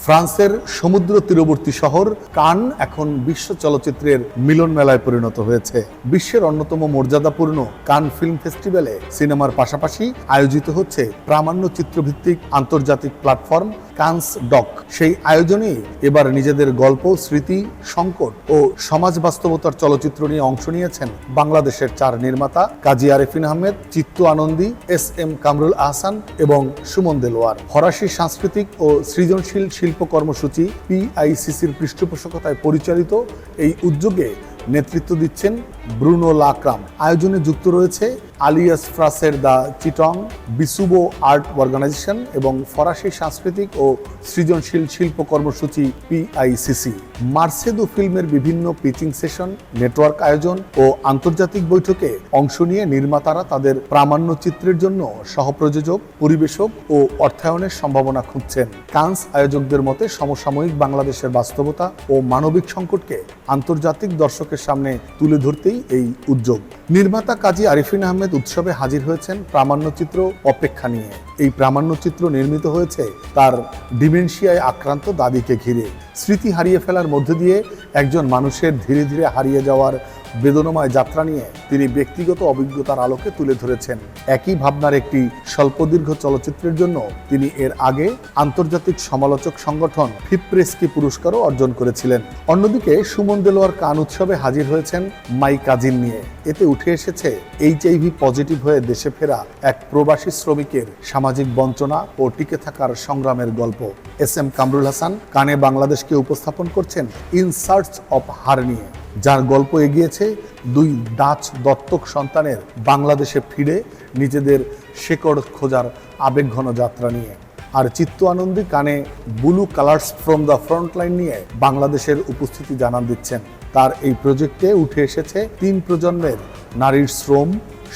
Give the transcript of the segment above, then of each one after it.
ফ্রান্সের সমুদ্র তীরবর্তী শহর কান এখন বিশ্ব চলচ্চিত্রের মিলন মেলায় পরিণত হয়েছে। বিশ্বের অন্যতম মর্যাদাপূর্ণ কান ফিল্ম ফেস্টিভ্যালে সিনেমার পাশাপাশি আয়োজিত হচ্ছে প্রামাণ্য চিত্রভিত্তিক আন্তর্জাতিক প্ল্যাটফর্ম কানস ডক। সেই আয়োজনে এবার নিজেদের গল্প, স্মৃতি, সংকট ও সমাজ বাস্তবতার চলচ্চিত্র নিয়ে অংশ নিয়েছেন বাংলাদেশের 4 নির্মাতা কাজী আরেফিন আহমেদ, চিত্ত আনন্দী, এস.এম. কামরুল আহসান এবং সুমন দেলোয়ার। ফরাসি সাংস্কৃতিক ও সৃজনশীল শিল্প কর্মসূচি PICCর পৃষ্ঠপোষকতায় পরিচালিত এই উদ্যোগে নেতৃত্ব দিচ্ছেন ব্রুনো লাক্রাম। আয়োজনে যুক্ত রয়েছে alias ফ্রাসের the Chittagong, বিসুবো art organisation এবং ফরাসি সাংস্কৃতিক ও সৃজনশীল শিল্প কর্মসূচি PICC। মার্সেদো ফিল্মের বিভিন্ন পিচিং সেশন, নেটওয়ার্ক আয়োজন ও আন্তর্জাতিক বৈঠকে অংশ নিয়ে নির্মাতারা তাদের প্রামাণ্য চিত্রের জন্য সহপ্রযোজক, পরিবেশক ও অর্থায়নের সম্ভাবনা খুঁজছেন। কানস আয়োজকদের মতে সমসাময়িক বাংলাদেশের বাস্তবতা ও মানবিক সংকটকে আন্তর্জাতিক দর্শকের সামনে তুলে ধরতেই এই উদ্যোগ। নির্মাতা কাজী আরেফিন আহমেদ উৎসবে হাজির হয়েছেন প্রামাণ্যচিত্র অপেক্ষা নিয়ে। এই প্রামাণ্যচিত্র নির্মিত হয়েছে তার ডিমেনশিয়ায় আক্রান্ত দাদিকে ঘিরে। স্মৃতি হারিয়ে ফেলার মধ্য দিয়ে একজন মানুষের ধীরে ধীরে হারিয়ে যাওয়ার বেদনাময় যাত্রা নিয়ে তিনি ব্যক্তিগত অভিজ্ঞতার আলোকে তুলে ধরেছেন। একই ভাবনার একটি স্বল্পদীর্ঘ চলচ্চিত্রের জন্য তিনি এর আগে আন্তর্জাতিক সমালোচক সংগঠন ফিপ্রেস্কি পুরস্কারও অর্জন করেছিলেন। অন্যদিকে সুমন দেলোয়ার কান উৎসবে হাজির হয়েছেন মাই কাজিন নিয়ে। এতে উঠে এসেছে HIV পজিটিভ হয়ে দেশে ফেরা এক প্রবাসী শ্রমিকের সামাজিক বঞ্চনা ও টিকে থাকার সংগ্রামের গল্প। এস.এম. কামরুল হাসান কানে বাংলাদেশকে উপস্থাপন করছেন ইন সার্চ অফ হার নিয়ে, যার গল্প এগিয়েছে 2 ডাচ দত্তক সন্তানের বাংলাদেশে ফিরে নিজেদের শেকড় খোঁজার আবেগঘন যাত্রা নিয়ে। আর চিত্ত আনন্দী কানে blue colours from the frontline নিয়ে বাংলাদেশের উপস্থিতি জানান দিচ্ছেন। তার এই প্রজেক্টে উঠে এসেছে 3 প্রজন্মের নারীর শ্রম,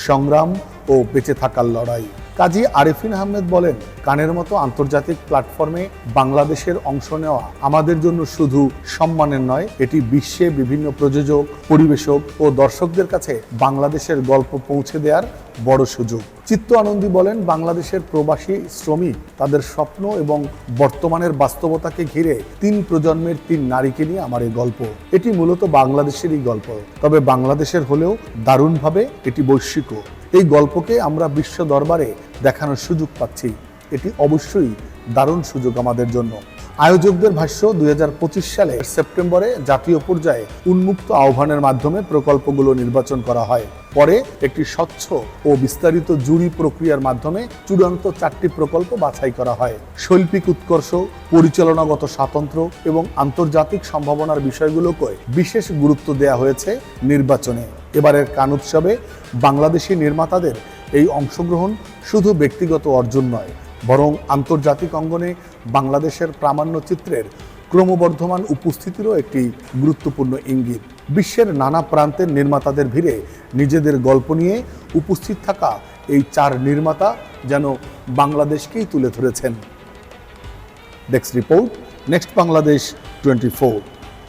সংগ্রাম ও বেঁচে থাকার লড়াই। কাজী আরেফিন আহমেদ বলেন, কানের মতো আন্তর্জাতিক প্ল্যাটফর্মে বাংলাদেশের অংশ নেওয়া আমাদের জন্য শুধু সম্মানের নয়, এটি বিশ্বে বিভিন্ন প্রযোজক, পরিবেশক ও দর্শকদের কাছে বাংলাদেশের গল্প পৌঁছে দেওয়ার বড় সুযোগ। চিত্ত আনন্দী বলেন, বাংলাদেশের প্রবাসী শ্রমিক তাদের স্বপ্ন এবং বর্তমানের বাস্তবতাকে ঘিরে 3 প্রজন্মের 3 নারীকে নিয়ে আমার এই গল্প। এটি মূলত বাংলাদেশেরই গল্প, তবে বাংলাদেশের হলেও দারুণভাবে এটি বৈশ্বিকও। এই গল্পকে আমরা বিশ্ব দরবারে দেখানোর সুযোগ পাচ্ছি। এটি অবশ্যই দারুণ সুযোগ আমাদের জন্য। আয়োজকদের ভাষ্য, 2025 সালের সেপ্টেম্বরে জাতীয় পর্যায়ে উন্মুক্ত আহ্বানের মাধ্যমে প্রকল্পগুলো নির্বাচন করা হয়। পরে একটি স্বচ্ছ ও বিস্তারিত জুরি প্রক্রিয়ার মাধ্যমে চূড়ান্ত 4টি প্রকল্প বাছাই করা হয়। শৈল্পিক উৎকর্ষ, পরিচালনাগত স্বাতন্ত্র্য এবং আন্তর্জাতিক সম্ভাবনার বিষয়গুলোকে বিশেষ গুরুত্ব দেওয়া হয়েছে নির্বাচনে। এবারের কান উৎসবে বাংলাদেশি নির্মাতাদের এই অংশগ্রহণ শুধু ব্যক্তিগত অর্জন নয়, বরং আন্তর্জাতিক অঙ্গনে বাংলাদেশের প্রামাণ্য চিত্রের ক্রমবর্ধমান উপস্থিতিরও একটি গুরুত্বপূর্ণ ইঙ্গিত। বিশ্বের নানা প্রান্তের নির্মাতাদের ভিড়ে নিজেদের গল্প নিয়ে উপস্থিত থাকা এই 4 নির্মাতা যেন বাংলাদেশকেই তুলে ধরেছেন। Desk report, next Bangladesh 24।